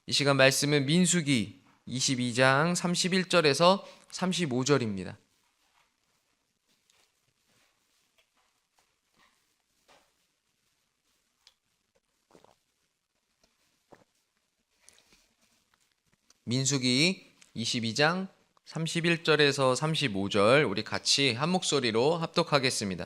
이 시간 말씀은 민수기 22장 31절에서 35절입니다. 민수기 22장 31절에서 35절 우리 같이 한 목소리로 합독하겠습니다.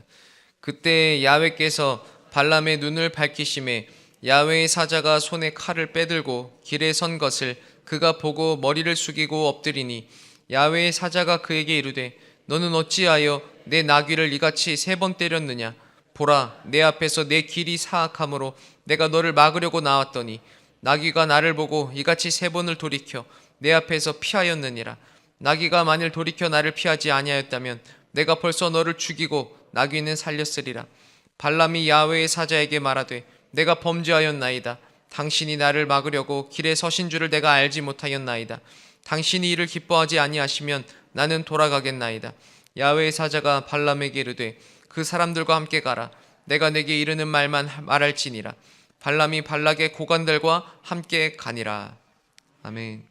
그때 야훼께서 발람의 눈을 밝히심에 야훼의 사자가 손에 칼을 빼들고 길에 선 것을 그가 보고 머리를 숙이고 엎드리니 야훼의 사자가 그에게 이르되 너는 어찌하여 내 나귀를 이같이 3번 때렸느냐? 보라, 내 앞에서 내 길이 사악하므로 내가 너를 막으려고 나왔더니 나귀가 나를 보고 이같이 3번을 돌이켜 내 앞에서 피하였느니라. 나귀가 만일 돌이켜 나를 피하지 아니하였다면 내가 벌써 너를 죽이고 나귀는 살렸으리라. 발람이 야훼의 사자에게 말하되 내가 범죄하였나이다. 당신이 나를 막으려고 길에 서신 줄을 내가 알지 못하였나이다. 당신이 이를 기뻐하지 아니하시면 나는 돌아가겠나이다. 야훼의 사자가 발람에게 이르되 그 사람들과 함께 가라. 내가 내게 이르는 말만 말할지니라. 발람이 발락의 고관들과 함께 가니라. 아멘.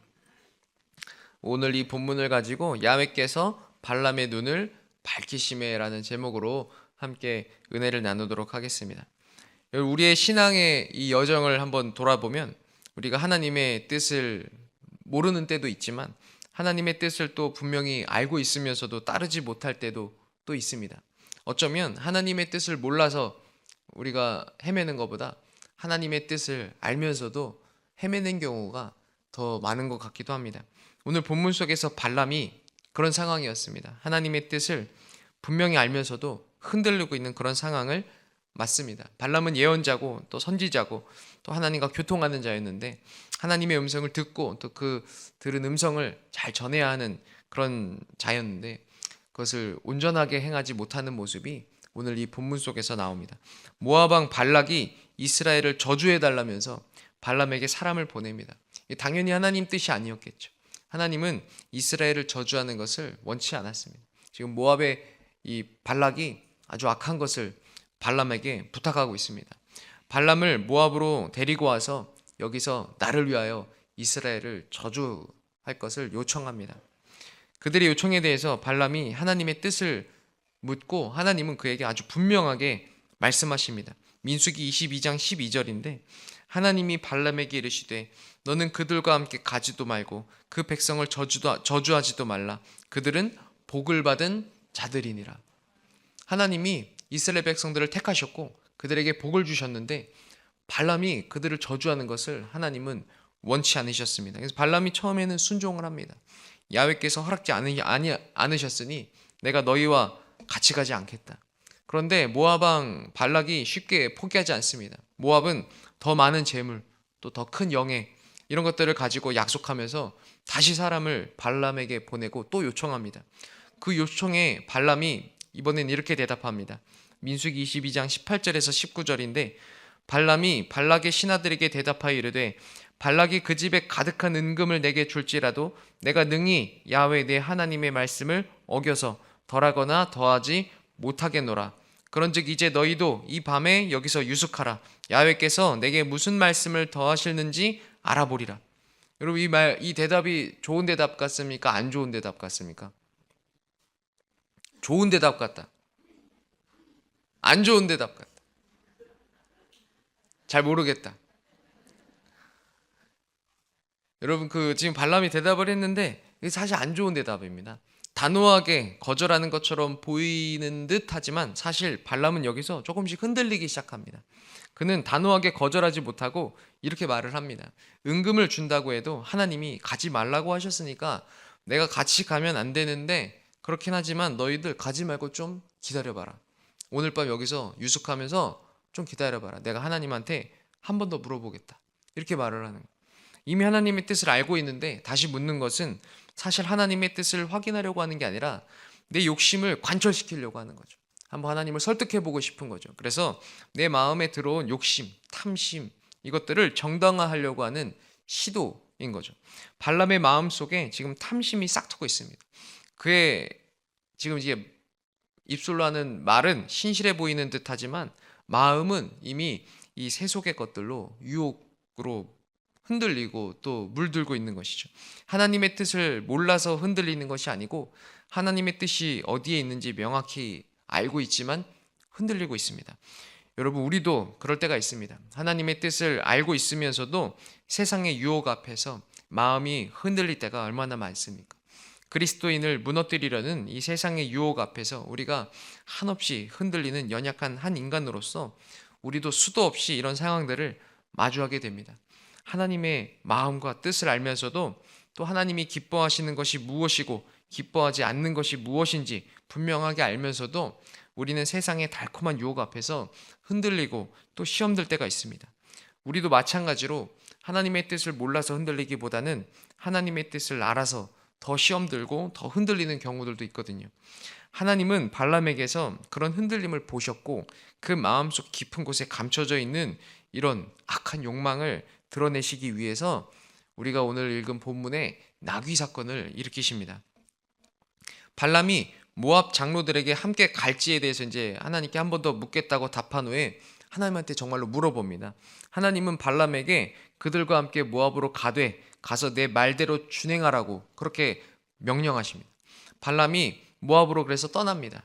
오늘 이 본문을 가지고 야훼께서 발람의 눈을 밝히심에라는 제목으로 함께 은혜를 나누도록 하겠습니다. 우리의 신앙의 이 여정을 한번 돌아보면 우리가 하나님의 뜻을 모르는 때도 있지만 하나님의 뜻을 또 분명히 알고 있으면서도 따르지 못할 때도 또 있습니다. 어쩌면 하나님의 뜻을 몰라서 우리가 헤매는 것보다 하나님의 뜻을 알면서도 헤매는 경우가 더 많은 것 같기도 합니다. 오늘 본문 속에서 발람이 그런 상황이었습니다. 하나님의 뜻을 분명히 알면서도 흔들리고 있는 그런 상황을 맞습니다. 발람은 예언자고 또 선지자고 또 하나님과 교통하는 자였는데 하나님의 음성을 듣고 또 그 들은 음성을 잘 전해야 하는 그런 자였는데 그것을 온전하게 행하지 못하는 모습이 오늘 이 본문 속에서 나옵니다. 모압 왕 발락이 이스라엘을 저주해달라면서 발람에게 사람을 보냅니다. 당연히 하나님 뜻이 아니었겠죠. 하나님은 이스라엘을 저주하는 것을 원치 않았습니다. 지금 모압의 이 발락이 아주 악한 것을 발람에게 부탁하고 있습니다. 발람을 모압으로 데리고 와서 여기서 나를 위하여 이스라엘을 저주할 것을 요청합니다. 그들의 요청에 대해서 발람이 하나님의 뜻을 묻고 하나님은 그에게 아주 분명하게 말씀하십니다. 민수기 22장 12절인데 하나님이 발람에게 이르시되 너는 그들과 함께 가지도 말고 그 백성을 저주하지도 말라. 그들은 복을 받은 자들이니라. 하나님이 이스라엘 백성들을 택하셨고 그들에게 복을 주셨는데 발람이 그들을 저주하는 것을 하나님은 원치 않으셨습니다. 그래서 발람이 처음에는 순종을 합니다. 야훼께서 허락지 않으셨으니 내가 너희와 같이 가지 않겠다. 그런데 모압 왕 발락이 쉽게 포기하지 않습니다. 모압은 더 많은 재물 또 더 큰 영예 이런 것들을 가지고 약속하면서 다시 사람을 발람에게 보내고 또 요청합니다. 그 요청에 발람이 이번엔 이렇게 대답합니다. 민수기 22장 18절에서 19절인데 발람이 발락의 신하들에게 대답하여 이르되 발락이 그 집에 가득한 은금을 내게 줄지라도 내가 능히 야훼 내 하나님의 말씀을 어겨서 덜하거나 더하지 못하겠노라. 그런즉 이제 너희도 이 밤에 여기서 유숙하라. 야훼께서 내게 무슨 말씀을 더하실는지 알아보리라. 여러분 이 대답이 좋은 대답 같습니까? 안 좋은 대답 같습니까? 좋은 대답 같다. 안 좋은 대답 같다. 잘 모르겠다. 여러분 지금 발람이 대답을 했는데 이게 사실 안 좋은 대답입니다. 단호하게 거절하는 것처럼 보이는 듯 하지만 사실 발람은 여기서 조금씩 흔들리기 시작합니다. 그는 단호하게 거절하지 못하고 이렇게 말을 합니다. 은금을 준다고 해도 하나님이 가지 말라고 하셨으니까 내가 같이 가면 안 되는데 그렇긴 하지만 너희들 가지 말고 좀 기다려봐라. 오늘 밤 여기서 유숙하면서 좀 기다려봐라. 내가 하나님한테 한 번 더 물어보겠다. 이렇게 말을 하는 거예요. 이미 하나님의 뜻을 알고 있는데 다시 묻는 것은 사실 하나님의 뜻을 확인하려고 하는 게 아니라 내 욕심을 관철시키려고 하는 거죠. 한번 하나님을 설득해보고 싶은 거죠. 그래서 내 마음에 들어온 욕심, 탐심 이것들을 정당화하려고 하는 시도인 거죠. 발람의 마음 속에 지금 탐심이 싹트고 있습니다. 그의 지금 이제 입술로 하는 말은 신실해 보이는 듯하지만 마음은 이미 이 세속의 것들로 유혹으로 흔들리고 또 물들고 있는 것이죠. 하나님의 뜻을 몰라서 흔들리는 것이 아니고 하나님의 뜻이 어디에 있는지 명확히 알고 있지만 흔들리고 있습니다. 여러분, 우리도 그럴 때가 있습니다. 하나님의 뜻을 알고 있으면서도 세상의 유혹 앞에서 마음이 흔들릴 때가 얼마나 많습니까? 그리스도인을 무너뜨리려는 이 세상의 유혹 앞에서 우리가 한없이 흔들리는 연약한 한 인간으로서 우리도 수도 없이 이런 상황들을 마주하게 됩니다. 하나님의 마음과 뜻을 알면서도 또 하나님이 기뻐하시는 것이 무엇이고 기뻐하지 않는 것이 무엇인지 분명하게 알면서도 우리는 세상의 달콤한 유혹 앞에서 흔들리고 또 시험들 때가 있습니다. 우리도 마찬가지로 하나님의 뜻을 몰라서 흔들리기보다는 하나님의 뜻을 알아서 더 시험 들고 더 흔들리는 경우들도 있거든요. 하나님은 발람에게서 그런 흔들림을 보셨고 그 마음속 깊은 곳에 감춰져 있는 이런 악한 욕망을 드러내시기 위해서 우리가 오늘 읽은 본문에 나귀 사건을 일으키십니다. 발람이 모압 장로들에게 함께 갈지에 대해서 이제 하나님께 한 번 더 묻겠다고 답한 후에 하나님한테 정말로 물어봅니다. 하나님은 발람에게 그들과 함께 모압으로 가서 내 말대로 준행하라고 그렇게 명령하십니다. 발람이 모압으로 그래서 떠납니다.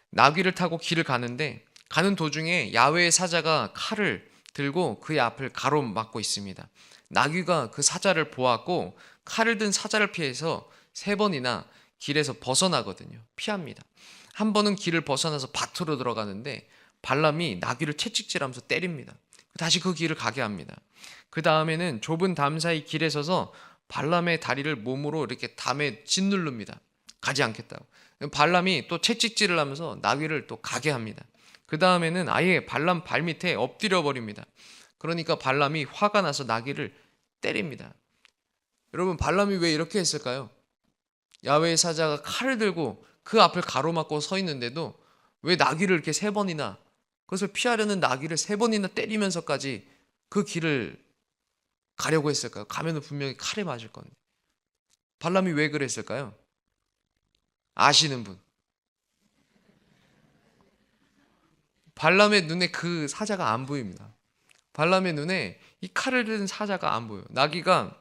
나귀를 타고 길을 가는데 가는 도중에 야훼의 사자가 칼을 들고 그의 앞을 가로막고 있습니다. 나귀가 그 사자를 보았고 칼을 든 사자를 피해서 3번이나 길에서 벗어나거든요. 피합니다. 한 번은 길을 벗어나서 밭으로 들어가는데 발람이 나귀를 채찍질하면서 때립니다. 다시 그 길을 가게 합니다. 그 다음에는 좁은 담 사이 길에 서서 발람의 다리를 몸으로 이렇게 담에 짓누릅니다. 가지 않겠다고. 발람이 또 채찍질을 하면서 나귀를 또 가게 합니다. 그 다음에는 아예 발람 발밑에 엎드려 버립니다. 그러니까 발람이 화가 나서 나귀를 때립니다. 여러분, 발람이 왜 이렇게 했을까요? 야훼의 사자가 칼을 들고 그 앞을 가로막고 서 있는데도 왜 나귀를 이렇게 3번이나, 그것을 피하려는 나귀를 3번이나 때리면서까지 그 길을 가려고 했을까요? 가면은 분명히 칼에 맞을 건데. 발람이 왜 그랬을까요? 아시는 분? 발람의 눈에 그 사자가 안 보입니다. 발람의 눈에 이 칼을 든 사자가 안 보여요. 나귀가,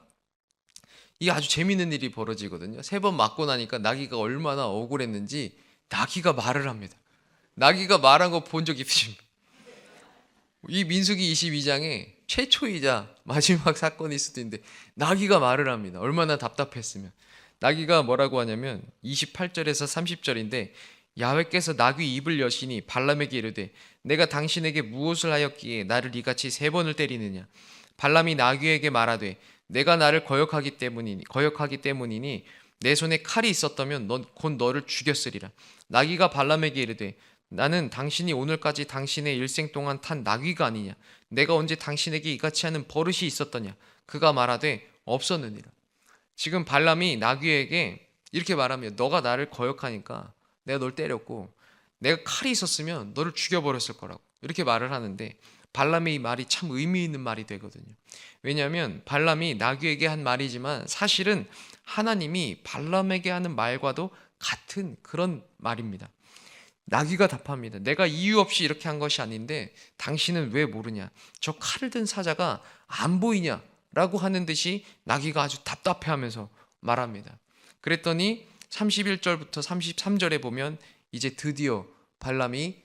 이게 아주 재미있는 일이 벌어지거든요. 3번 맞고 나니까 나귀가 얼마나 억울했는지 나귀가 말을 합니다. 나귀가 말한 거 본 적 있으십니까? 이 민수기 22장에 최초이자 마지막 사건일 수도 있는데 나귀가 말을 합니다. 얼마나 답답했으면. 나귀가 뭐라고 하냐면 28절에서 30절인데 야훼께서 나귀 입을 여시니 발람에게 이르되 내가 당신에게 무엇을 하였기에 나를 이같이 3번을 때리느냐. 발람이 나귀에게 말하되 내가 나를 거역하기 때문이니 내 손에 칼이 있었다면 곧 너를 죽였으리라. 나귀가 발람에게 이르되 나는 당신이 오늘까지 당신의 일생 동안 탄 나귀가 아니냐. 내가 언제 당신에게 이같이 하는 버릇이 있었더냐. 그가 말하되 없었느니라. 지금 발람이 나귀에게 이렇게 말하며 너가 나를 거역하니까 내가 널 때렸고 내가 칼이 있었으면 너를 죽여버렸을 거라고 이렇게 말을 하는데 발람의 이 말이 참 의미 있는 말이 되거든요. 왜냐하면 발람이 나귀에게 한 말이지만 사실은 하나님이 발람에게 하는 말과도 같은 그런 말입니다. 나귀가 답합니다. 내가 이유 없이 이렇게 한 것이 아닌데 당신은 왜 모르냐. 저 칼을 든 사자가 안 보이냐 라고 하는 듯이 나귀가 아주 답답해하면서 말합니다. 그랬더니 31절부터 33절에 보면 이제 드디어 발람이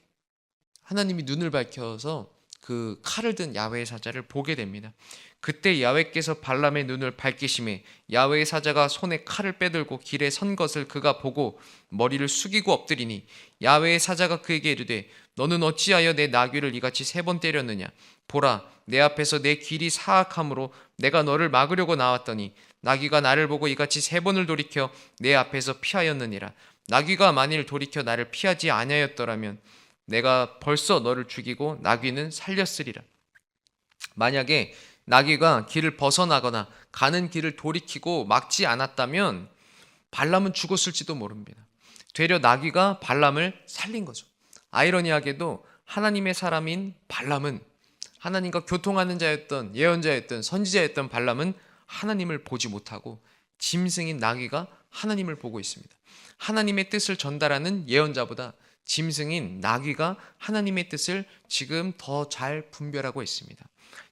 하나님이 눈을 밝혀서 그 칼을 든 야훼의 사자를 보게 됩니다. 그때 야훼께서 발람의 눈을 밝히심에 야훼의 사자가 손에 칼을 빼들고 길에 선 것을 그가 보고 머리를 숙이고 엎드리니 야훼의 사자가 그에게 이르되 너는 어찌하여 내 나귀를 이같이 3번 때렸느냐. 보라, 내 앞에서 내 길이 사악함으로 내가 너를 막으려고 나왔더니 나귀가 나를 보고 이같이 3번을 돌이켜 내 앞에서 피하였느니라. 나귀가 만일 돌이켜 나를 피하지 아니하였더라면 내가 벌써 너를 죽이고 나귀는 살렸으리라. 만약에 나귀가 길을 벗어나거나 가는 길을 돌이키고 막지 않았다면 발람은 죽었을지도 모릅니다. 되려 나귀가 발람을 살린 거죠. 아이러니하게도 하나님의 사람인 발람은, 하나님과 교통하는 자였던 예언자였던 선지자였던 발람은 하나님을 보지 못하고 짐승인 나귀가 하나님을 보고 있습니다. 하나님의 뜻을 전달하는 예언자보다 짐승인 나귀가 하나님의 뜻을 지금 더 잘 분별하고 있습니다.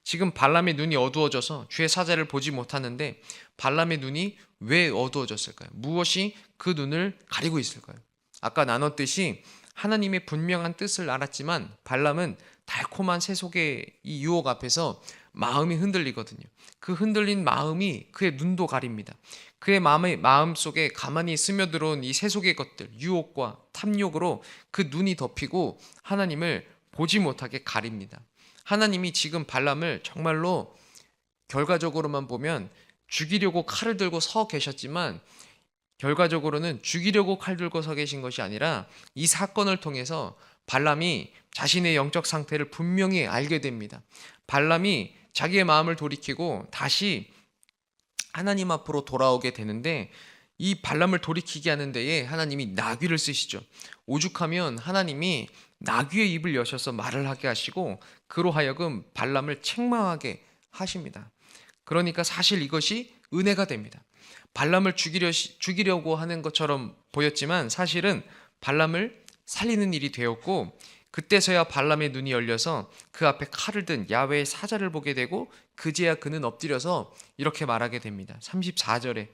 지금 발람의 눈이 어두워져서 주의 사자를 보지 못하는데 발람의 눈이 왜 어두워졌을까요? 무엇이 그 눈을 가리고 있을까요? 아까 나눴듯이 하나님의 분명한 뜻을 알았지만 발람은 달콤한 세속의 이 유혹 앞에서 마음이 흔들리거든요. 그 흔들린 마음이 그의 눈도 가립니다. 그의 마음 속에 가만히 스며들어온 이 세속의 것들, 유혹과 탐욕으로 그 눈이 덮이고 하나님을 보지 못하게 가립니다. 하나님이 지금 발람을 정말로 결과적으로만 보면 죽이려고 칼을 들고 서 계셨지만 결과적으로는 죽이려고 칼 들고 서 계신 것이 아니라 이 사건을 통해서 발람이 자신의 영적 상태를 분명히 알게 됩니다. 발람이 자기의 마음을 돌이키고 다시 하나님 앞으로 돌아오게 되는데 이 발람을 돌이키게 하는 데에 하나님이 나귀를 쓰시죠. 오죽하면 하나님이 나귀의 입을 여셔서 말을 하게 하시고 그로 하여금 발람을 책망하게 하십니다. 그러니까 사실 이것이 은혜가 됩니다. 발람을 죽이려고 하는 것처럼 보였지만 사실은 발람을 살리는 일이 되었고 그때서야 발람의 눈이 열려서 그 앞에 칼을 든 야훼의 사자를 보게 되고 그제야 그는 엎드려서 이렇게 말하게 됩니다. 34절에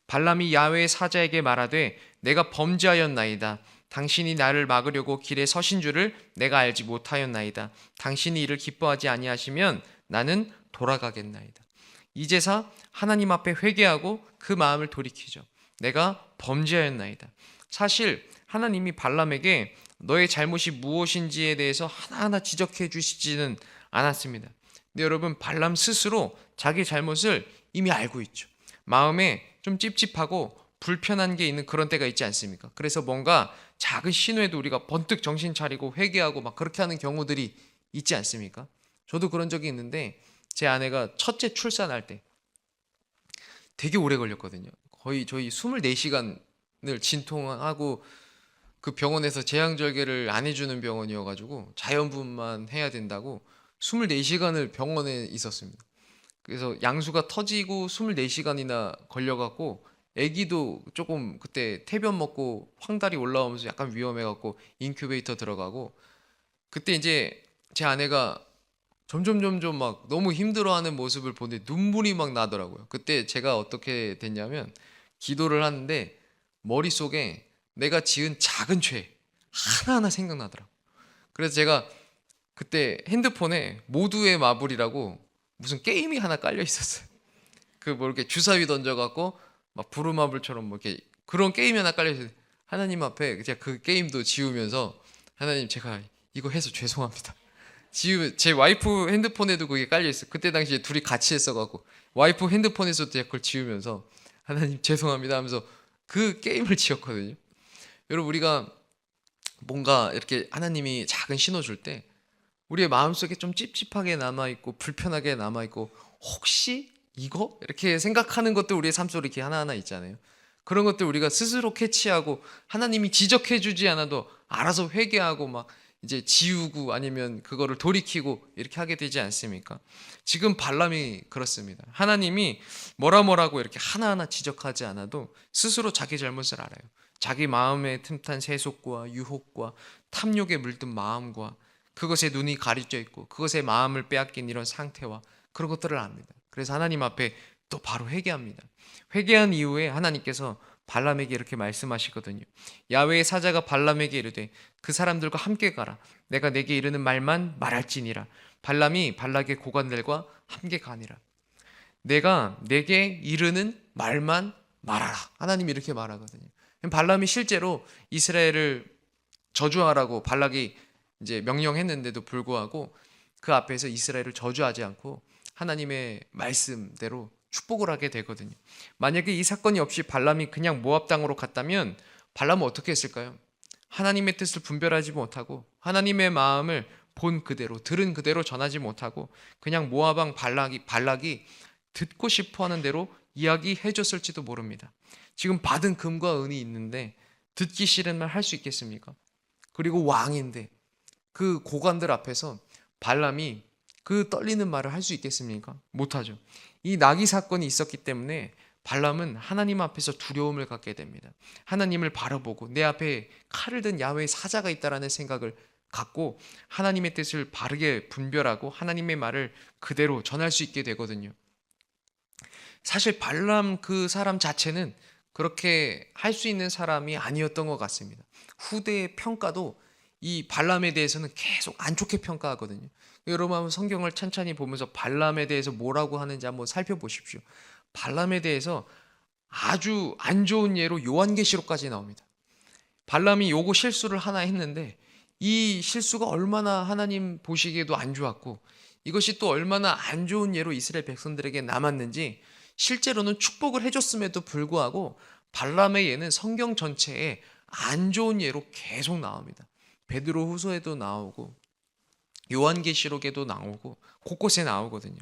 발람이 야훼의 사자에게 말하되 내가 범죄하였나이다. 당신이 나를 막으려고 길에 서신 줄을 내가 알지 못하였나이다. 당신이 이를 기뻐하지 아니하시면 나는 돌아가겠나이다. 이제서 하나님 앞에 회개하고 그 마음을 돌이키죠. 내가 범죄하였나이다. 사실 하나님이 발람에게 너의 잘못이 무엇인지에 대해서 하나하나 지적해 주시지는 않았습니다. 근데 여러분 발람 스스로 자기 잘못을 이미 알고 있죠. 마음에 좀 찝찝하고 불편한 게 있는 그런 때가 있지 않습니까? 그래서 뭔가 작은 신호에도 우리가 번뜩 정신 차리고 회개하고 막 그렇게 하는 경우들이 있지 않습니까? 저도 그런 적이 있는데 제 아내가 첫째 출산할 때 되게 오래 걸렸거든요. 거의 저희 24시간을 진통하고 그 병원에서 제왕절개를 안 해주는 병원이어가지고 자연분만 해야 된다고 24시간을 병원에 있었습니다. 그래서 양수가 터지고 24시간이나 걸려갖고 아기도 조금 그때 태변 먹고 황달이 올라오면서 약간 위험해갖고 인큐베이터 들어가고 그때 이제 제 아내가 점점 막 너무 힘들어하는 모습을 보는데 눈물이 막 나더라고요. 그때 제가 어떻게 됐냐면 기도를 하는데 머릿속에 내가 지은 작은 죄 하나하나 생각나더라고요. 그래서 제가 그때 핸드폰에 모두의 마블이라고 무슨 게임이 하나 깔려 있었어요. 그 뭐 이렇게 주사위 던져갖고 막 부루마블처럼 뭐 이렇게 그런 게임이 하나 깔려 있어요. 하나님 앞에 제가 그 게임도 지우면서 하나님 제가 이거 해서 죄송합니다. 제 와이프 핸드폰에도 그게 깔려 있어요. 그때 당시에 둘이 같이 했어갖고 와이프 핸드폰에서도 제가 그걸 지우면서 하나님 죄송합니다 하면서 그 게임을 지웠거든요. 여러분 우리가 뭔가 이렇게 하나님이 작은 신호 줄 때 우리의 마음속에 좀 찝찝하게 남아있고 불편하게 남아있고 혹시 이거? 이렇게 생각하는 것들 우리의 삶 속에 이렇게 하나하나 있잖아요. 그런 것들 우리가 스스로 캐치하고 하나님이 지적해 주지 않아도 알아서 회개하고 막 이제 지우고 아니면 그거를 돌이키고 이렇게 하게 되지 않습니까? 지금 발람이 그렇습니다. 하나님이 뭐라고 이렇게 하나하나 지적하지 않아도 스스로 자기 잘못을 알아요. 자기 마음에 틈탄 세속과 유혹과 탐욕에 물든 마음과 그것에 눈이 가려져 있고 그것에 마음을 빼앗긴 이런 상태와 그런 것들을 압니다. 그래서 하나님 앞에 또 바로 회개합니다. 회개한 이후에 하나님께서 발람에게 이렇게 말씀하시거든요. 야훼의 사자가 발람에게 이르되 그 사람들과 함께 가라. 내가 내게 이르는 말만 말할지니라. 발람이 발락의 고관들과 함께 가니라. 내가 내게 이르는 말만 말하라. 하나님이 이렇게 말하거든요. 발람이 실제로 이스라엘을 저주하라고 발락이 이제 명령했는데도 불구하고 그 앞에서 이스라엘을 저주하지 않고 하나님의 말씀대로 축복을 하게 되거든요. 만약에 이 사건이 없이 발람이 그냥 모압 땅으로 갔다면 발람은 어떻게 했을까요? 하나님의 뜻을 분별하지 못하고 하나님의 마음을 본 그대로 들은 그대로 전하지 못하고 그냥 모압 왕 발락이 듣고 싶어하는 대로 이야기해 줬을지도 모릅니다. 지금 받은 금과 은이 있는데 듣기 싫은 말 할 수 있겠습니까? 그리고 왕인데 그 고관들 앞에서 발람이 그 떨리는 말을 할 수 있겠습니까? 못하죠. 이 나귀 사건이 있었기 때문에 발람은 하나님 앞에서 두려움을 갖게 됩니다. 하나님을 바라보고 내 앞에 칼을 든 야훼의 사자가 있다라는 생각을 갖고 하나님의 뜻을 바르게 분별하고 하나님의 말을 그대로 전할 수 있게 되거든요. 사실 발람 그 사람 자체는 그렇게 할 수 있는 사람이 아니었던 것 같습니다. 후대의 평가도 이 발람에 대해서는 계속 안 좋게 평가하거든요. 여러분 한번 성경을 찬찬히 보면서 발람에 대해서 뭐라고 하는지 한번 살펴보십시오. 발람에 대해서 아주 안 좋은 예로 요한계시록까지 나옵니다. 발람이 요거 실수를 하나 했는데 이 실수가 얼마나 하나님 보시기에도 안 좋았고 이것이 또 얼마나 안 좋은 예로 이스라엘 백성들에게 남았는지 실제로는 축복을 해줬음에도 불구하고 발람의 예는 성경 전체에 안 좋은 예로 계속 나옵니다. 베드로 후서에도 나오고 요한계시록에도 나오고 곳곳에 나오거든요.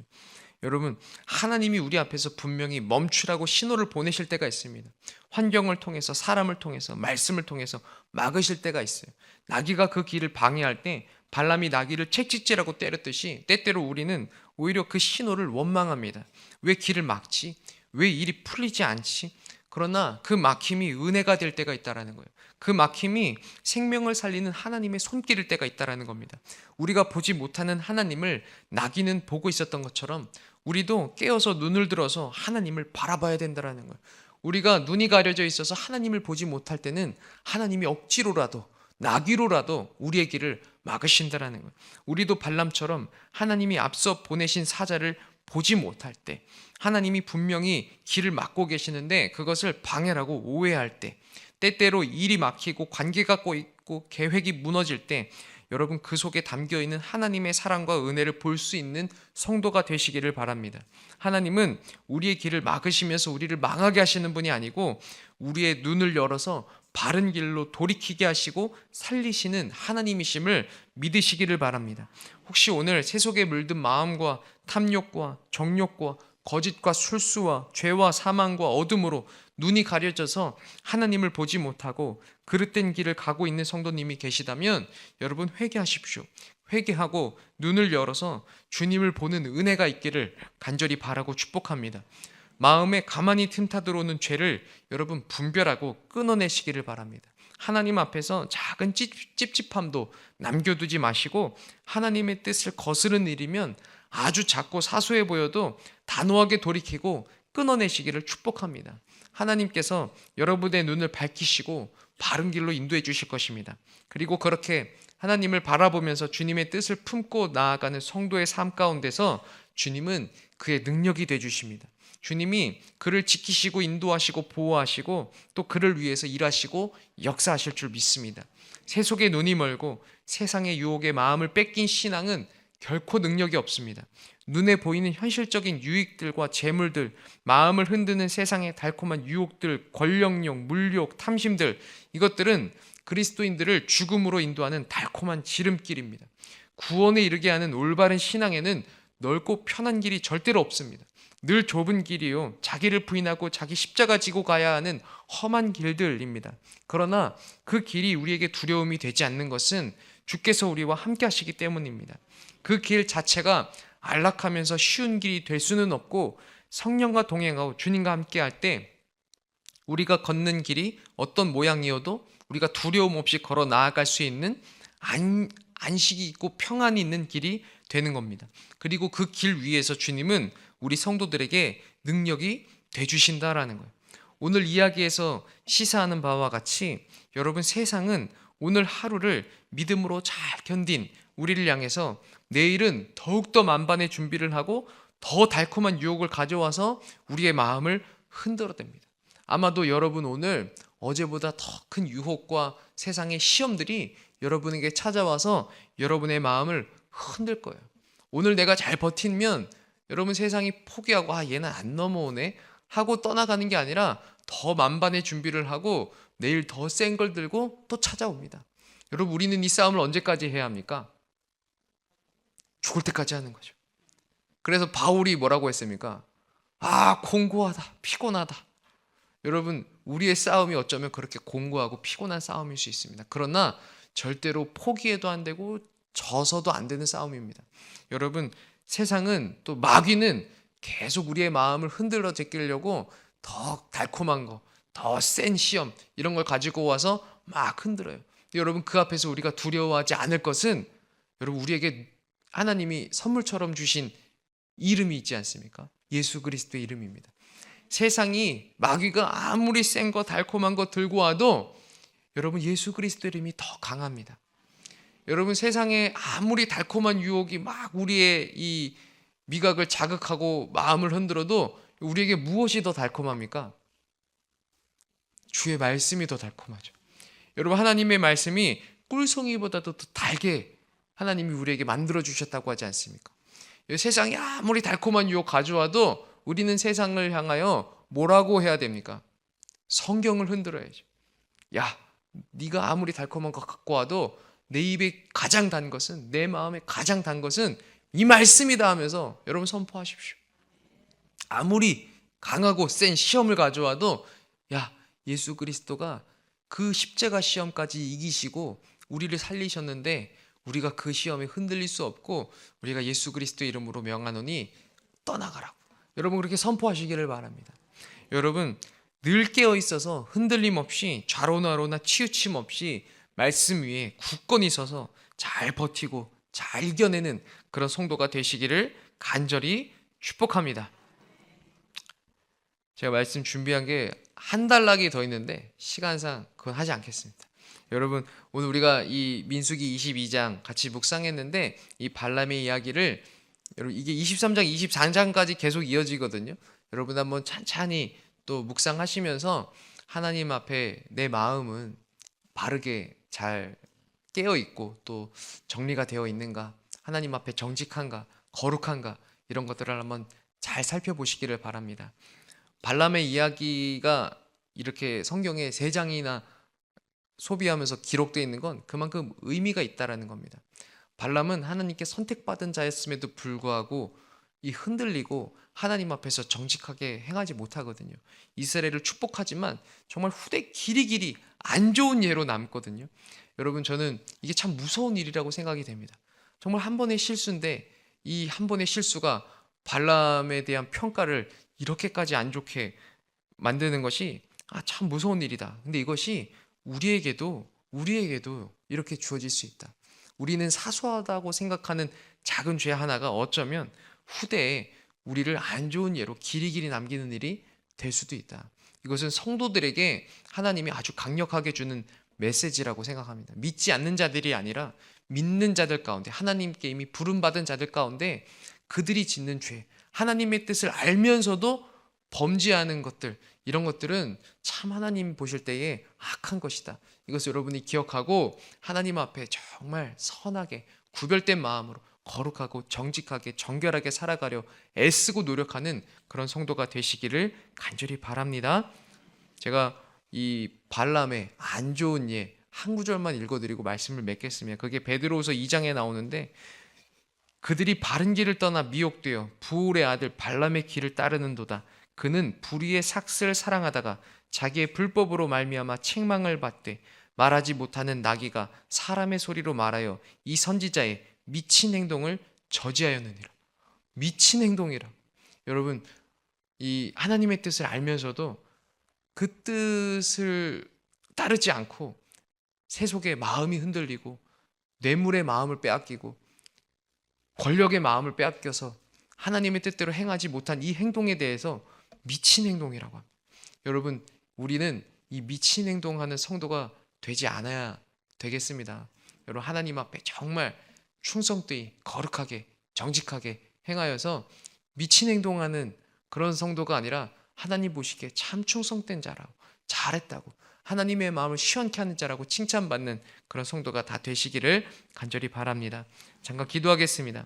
여러분, 하나님이 우리 앞에서 분명히 멈추라고 신호를 보내실 때가 있습니다. 환경을 통해서, 사람을 통해서, 말씀을 통해서 막으실 때가 있어요. 나귀가 그 길을 방해할 때 발람이 나귀를 채찍질하고 때렸듯이 때때로 우리는 오히려 그 신호를 원망합니다. 왜 길을 막지? 왜 일이 풀리지 않지? 그러나 그 막힘이 은혜가 될 때가 있다라는 거예요. 그 막힘이 생명을 살리는 하나님의 손길일 때가 있다라는 겁니다. 우리가 보지 못하는 하나님을 나귀는 보고 있었던 것처럼 우리도 깨어서 눈을 들어서 하나님을 바라봐야 된다라는 거예요. 우리가 눈이 가려져 있어서 하나님을 보지 못할 때는 하나님이 억지로라도 나귀로라도 우리의 길을 막으신다라는 거예요. 우리도 발람처럼 하나님이 앞서 보내신 사자를 보지 못할 때, 하나님이 분명히 길을 막고 계시는데 그것을 방해라고 오해할 때, 때때로 일이 막히고 관계가 꼬이고 계획이 무너질 때 여러분 그 속에 담겨있는 하나님의 사랑과 은혜를 볼 수 있는 성도가 되시기를 바랍니다. 하나님은 우리의 길을 막으시면서 우리를 망하게 하시는 분이 아니고 우리의 눈을 열어서 바른 길로 돌이키게 하시고 살리시는 하나님이심을 믿으시기를 바랍니다. 혹시 오늘 세속에 물든 마음과 탐욕과 정욕과 거짓과 술수와 죄와 사망과 어둠으로 눈이 가려져서 하나님을 보지 못하고 그릇된 길을 가고 있는 성도님이 계시다면 여러분 회개하십시오. 회개하고 눈을 열어서 주님을 보는 은혜가 있기를 간절히 바라고 축복합니다. 마음에 가만히 틈타 들어오는 죄를 여러분 분별하고 끊어내시기를 바랍니다. 하나님 앞에서 작은 찝찝함도 남겨두지 마시고 하나님의 뜻을 거스른 일이면 아주 작고 사소해 보여도 단호하게 돌이키고 끊어내시기를 축복합니다. 하나님께서 여러분의 눈을 밝히시고 바른 길로 인도해 주실 것입니다. 그리고 그렇게 하나님을 바라보면서 주님의 뜻을 품고 나아가는 성도의 삶 가운데서 주님은 그의 능력이 되어 주십니다. 주님이 그를 지키시고 인도하시고 보호하시고 또 그를 위해서 일하시고 역사하실 줄 믿습니다. 세속에 눈이 멀고 세상의 유혹에 마음을 뺏긴 신앙은 결코 능력이 없습니다. 눈에 보이는 현실적인 유익들과 재물들, 마음을 흔드는 세상의 달콤한 유혹들, 권력욕, 물욕, 탐심들, 이것들은 그리스도인들을 죽음으로 인도하는 달콤한 지름길입니다. 구원에 이르게 하는 올바른 신앙에는 넓고 편한 길이 절대로 없습니다. 늘 좁은 길이요, 자기를 부인하고 자기 십자가 지고 가야 하는 험한 길들입니다. 그러나 그 길이 우리에게 두려움이 되지 않는 것은 주께서 우리와 함께 하시기 때문입니다. 그 길 자체가 안락하면서 쉬운 길이 될 수는 없고 성령과 동행하고 주님과 함께 할 때 우리가 걷는 길이 어떤 모양이어도 우리가 두려움 없이 걸어 나아갈 수 있는 안식이 있고 평안이 있는 길이 되는 겁니다. 그리고 그 길 위에서 주님은 우리 성도들에게 능력이 되주신다라는 거예요. 오늘 이야기에서 시사하는 바와 같이 여러분 세상은 오늘 하루를 믿음으로 잘 견딘 우리를 향해서 내일은 더욱더 만반의 준비를 하고 더 달콤한 유혹을 가져와서 우리의 마음을 흔들어댑니다. 아마도 여러분 오늘 어제보다 더 큰 유혹과 세상의 시험들이 여러분에게 찾아와서 여러분의 마음을 흔들 거예요. 오늘 내가 잘 버티면 여러분 세상이 포기하고 얘는 안 넘어오네 하고 떠나가는 게 아니라 더 만반의 준비를 하고 내일 더 센 걸 들고 또 찾아옵니다. 여러분 우리는 이 싸움을 언제까지 해야 합니까? 죽을 때까지 하는 거죠. 그래서 바울이 뭐라고 했습니까? 공고하다, 피곤하다. 여러분 우리의 싸움이 어쩌면 그렇게 공고하고 피곤한 싸움일 수 있습니다. 그러나 절대로 포기해도 안 되고 져서도 안 되는 싸움입니다. 여러분 세상은 또 마귀는 계속 우리의 마음을 흔들어 제끼려고 더 달콤한 거, 더 센 시험 이런 걸 가지고 와서 막 흔들어요. 여러분 그 앞에서 우리가 두려워하지 않을 것은 여러분 우리에게 하나님이 선물처럼 주신 이름이 있지 않습니까? 예수 그리스도의 이름입니다. 세상이 마귀가 아무리 센 거 달콤한 거 들고 와도 여러분 예수 그리스도의 이름이 더 강합니다. 여러분 세상에 아무리 달콤한 유혹이 막 우리의 이 미각을 자극하고 마음을 흔들어도 우리에게 무엇이 더 달콤합니까? 주의 말씀이 더 달콤하죠. 여러분 하나님의 말씀이 꿀송이보다도 더 달게 하나님이 우리에게 만들어 주셨다고 하지 않습니까? 세상이 아무리 달콤한 유혹 가져와도 우리는 세상을 향하여 뭐라고 해야 됩니까? 성경을 흔들어야죠. 야, 네가 아무리 달콤한 거 갖고 와도 내 입에 가장 단 것은, 내 마음에 가장 단 것은 이 말씀이다 하면서 여러분 선포하십시오. 아무리 강하고 센 시험을 가져와도 야, 예수 그리스도가 그 십자가 시험까지 이기시고 우리를 살리셨는데 우리가 그 시험에 흔들릴 수 없고 우리가 예수 그리스도의 이름으로 명하노니 떠나가라고. 여러분 그렇게 선포하시기를 바랍니다. 여러분 늘 깨어 있어서 흔들림 없이 좌로나로나 치우침 없이 말씀 위에 굳건히 서서 잘 버티고 잘 이겨내는 그런 성도가 되시기를 간절히 축복합니다. 제가 말씀 준비한 게 한 달락이 더 있는데 시간상 그건 하지 않겠습니다. 여러분 오늘 우리가 이 민수기 22장 같이 묵상했는데 이 발람의 이야기를 여러분 이게 23장 24장까지 계속 이어지거든요. 여러분 한번 찬찬히 또 묵상하시면서 하나님 앞에 내 마음은 바르게 잘 깨어 있고 또 정리가 되어 있는가, 하나님 앞에 정직한가, 거룩한가, 이런 것들을 한번 잘 살펴보시기를 바랍니다. 발람의 이야기가 이렇게 성경에 3장이나 소비하면서 기록되어 있는 건 그만큼 의미가 있다라는 겁니다. 발람은 하나님께 선택받은 자였음에도 불구하고 이 흔들리고 하나님 앞에서 정직하게 행하지 못하거든요. 이스라엘을 축복하지만 정말 후대 길이길이 안 좋은 예로 남거든요. 여러분 저는 이게 참 무서운 일이라고 생각이 됩니다. 정말 한 번의 실수인데 이 한 번의 실수가 발람에 대한 평가를 이렇게까지 안 좋게 만드는 것이 참 무서운 일이다. 근데 이것이 우리에게도 이렇게 주어질 수 있다. 우리는 사소하다고 생각하는 작은 죄 하나가 어쩌면 후대에 우리를 안 좋은 예로 길이길이 남기는 일이 될 수도 있다. 이것은 성도들에게 하나님이 아주 강력하게 주는 메시지라고 생각합니다. 믿지 않는 자들이 아니라 믿는 자들 가운데, 하나님께 이미 부름받은 자들 가운데 그들이 짓는 죄, 하나님의 뜻을 알면서도 범죄하는 것들, 이런 것들은 참 하나님 보실 때에 악한 것이다. 이것을 여러분이 기억하고 하나님 앞에 정말 선하게 구별된 마음으로 거룩하고 정직하게 정결하게 살아가려 애쓰고 노력하는 그런 성도가 되시기를 간절히 바랍니다. 제가 이 발람의 안 좋은 예 한 구절만 읽어드리고 말씀을 맺겠습니다. 그게 베드로후서 2장에 나오는데, 그들이 바른 길을 떠나 미혹되어 부올의 아들 발람의 길을 따르는도다. 그는 불의의 삭슬을 사랑하다가 자기의 불법으로 말미암아 책망을 받되 말하지 못하는 나귀가 사람의 소리로 말하여 이 선지자의 미친 행동을 저지하였느니라. 미친 행동이라. 여러분 이 하나님의 뜻을 알면서도 그 뜻을 따르지 않고 세속의 마음이 흔들리고 뇌물의 마음을 빼앗기고 권력의 마음을 빼앗겨서 하나님의 뜻대로 행하지 못한 이 행동에 대해서 미친 행동이라고 합니다. 여러분 우리는 이 미친 행동하는 성도가 되지 않아야 되겠습니다. 여러분 하나님 앞에 정말 충성되이 거룩하게 정직하게 행하여서 미친 행동하는 그런 성도가 아니라 하나님 보시기에 참 충성된 자라고, 잘했다고, 하나님의 마음을 시원케 하는 자라고 칭찬받는 그런 성도가 다 되시기를 간절히 바랍니다. 잠깐 기도하겠습니다.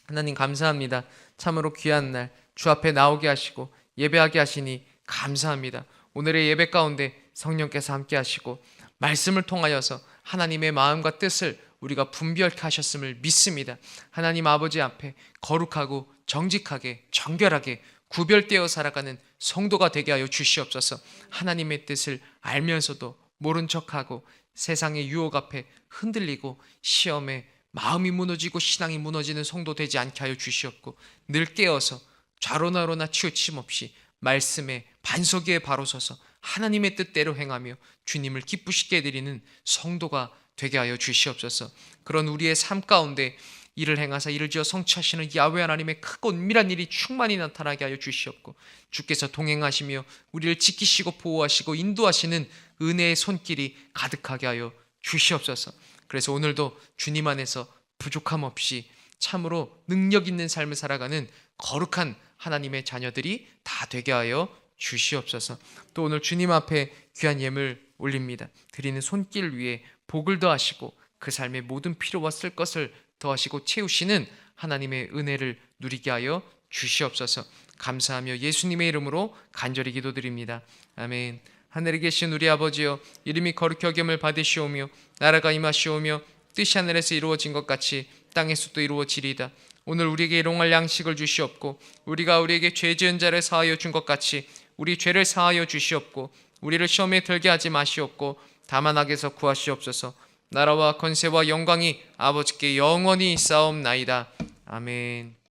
하나님 감사합니다. 참으로 귀한 날 주 앞에 나오게 하시고 예배하게 하시니 감사합니다. 오늘의 예배 가운데 성령께서 함께 하시고 말씀을 통하여서 하나님의 마음과 뜻을 우리가 분별케 하셨음을 믿습니다. 하나님 아버지 앞에 거룩하고 정직하게 정결하게 구별되어 살아가는 성도가 되게 하여 주시옵소서. 하나님의 뜻을 알면서도 모른 척하고 세상의 유혹 앞에 흔들리고 시험에 마음이 무너지고 신앙이 무너지는 성도 되지 않게 하여 주시옵고 늘 깨어서 좌로나로나 치우침 없이 말씀에 반석 위에 바로 서서 하나님의 뜻대로 행하며 주님을 기쁘시게 해드리는 성도가 되게 하여 주시옵소서. 그런 우리의 삶 가운데 일을 행하사 이를 지어 성취하시는 야훼 하나님의 크고 은밀한 일이 충만히 나타나게 하여 주시옵고, 주께서 동행하시며 우리를 지키시고 보호하시고 인도하시는 은혜의 손길이 가득하게 하여 주시옵소서. 그래서 오늘도 주님 안에서 부족함 없이 참으로 능력 있는 삶을 살아가는 거룩한 하나님의 자녀들이 다 되게 하여 주시옵소서. 또 오늘 주님 앞에 귀한 예물 올립니다. 드리는 손길 위에 복을 더하시고 그 삶의 모든 필요와 쓸 것을 더하시고 채우시는 하나님의 은혜를 누리게 하여 주시옵소서. 감사하며 예수님의 이름으로 간절히 기도드립니다. 아멘. 하늘에 계신 우리 아버지여, 이름이 거룩히 여김을 받으시오며 나라가 임하시오며 뜻이 하늘에서 이루어진 것 같이 땅에서도 이루어지리이다. 오늘 우리에게 일용할 양식을 주시옵고 우리가 우리에게 죄 지은 자를 사하여 준 것 같이 우리 죄를 사하여 주시옵고 우리를 시험에 들게 하지 마시옵고 다만 악에서 구하시옵소서. 나라와 권세와 영광이 아버지께 영원히 있사옵나이다. 아멘.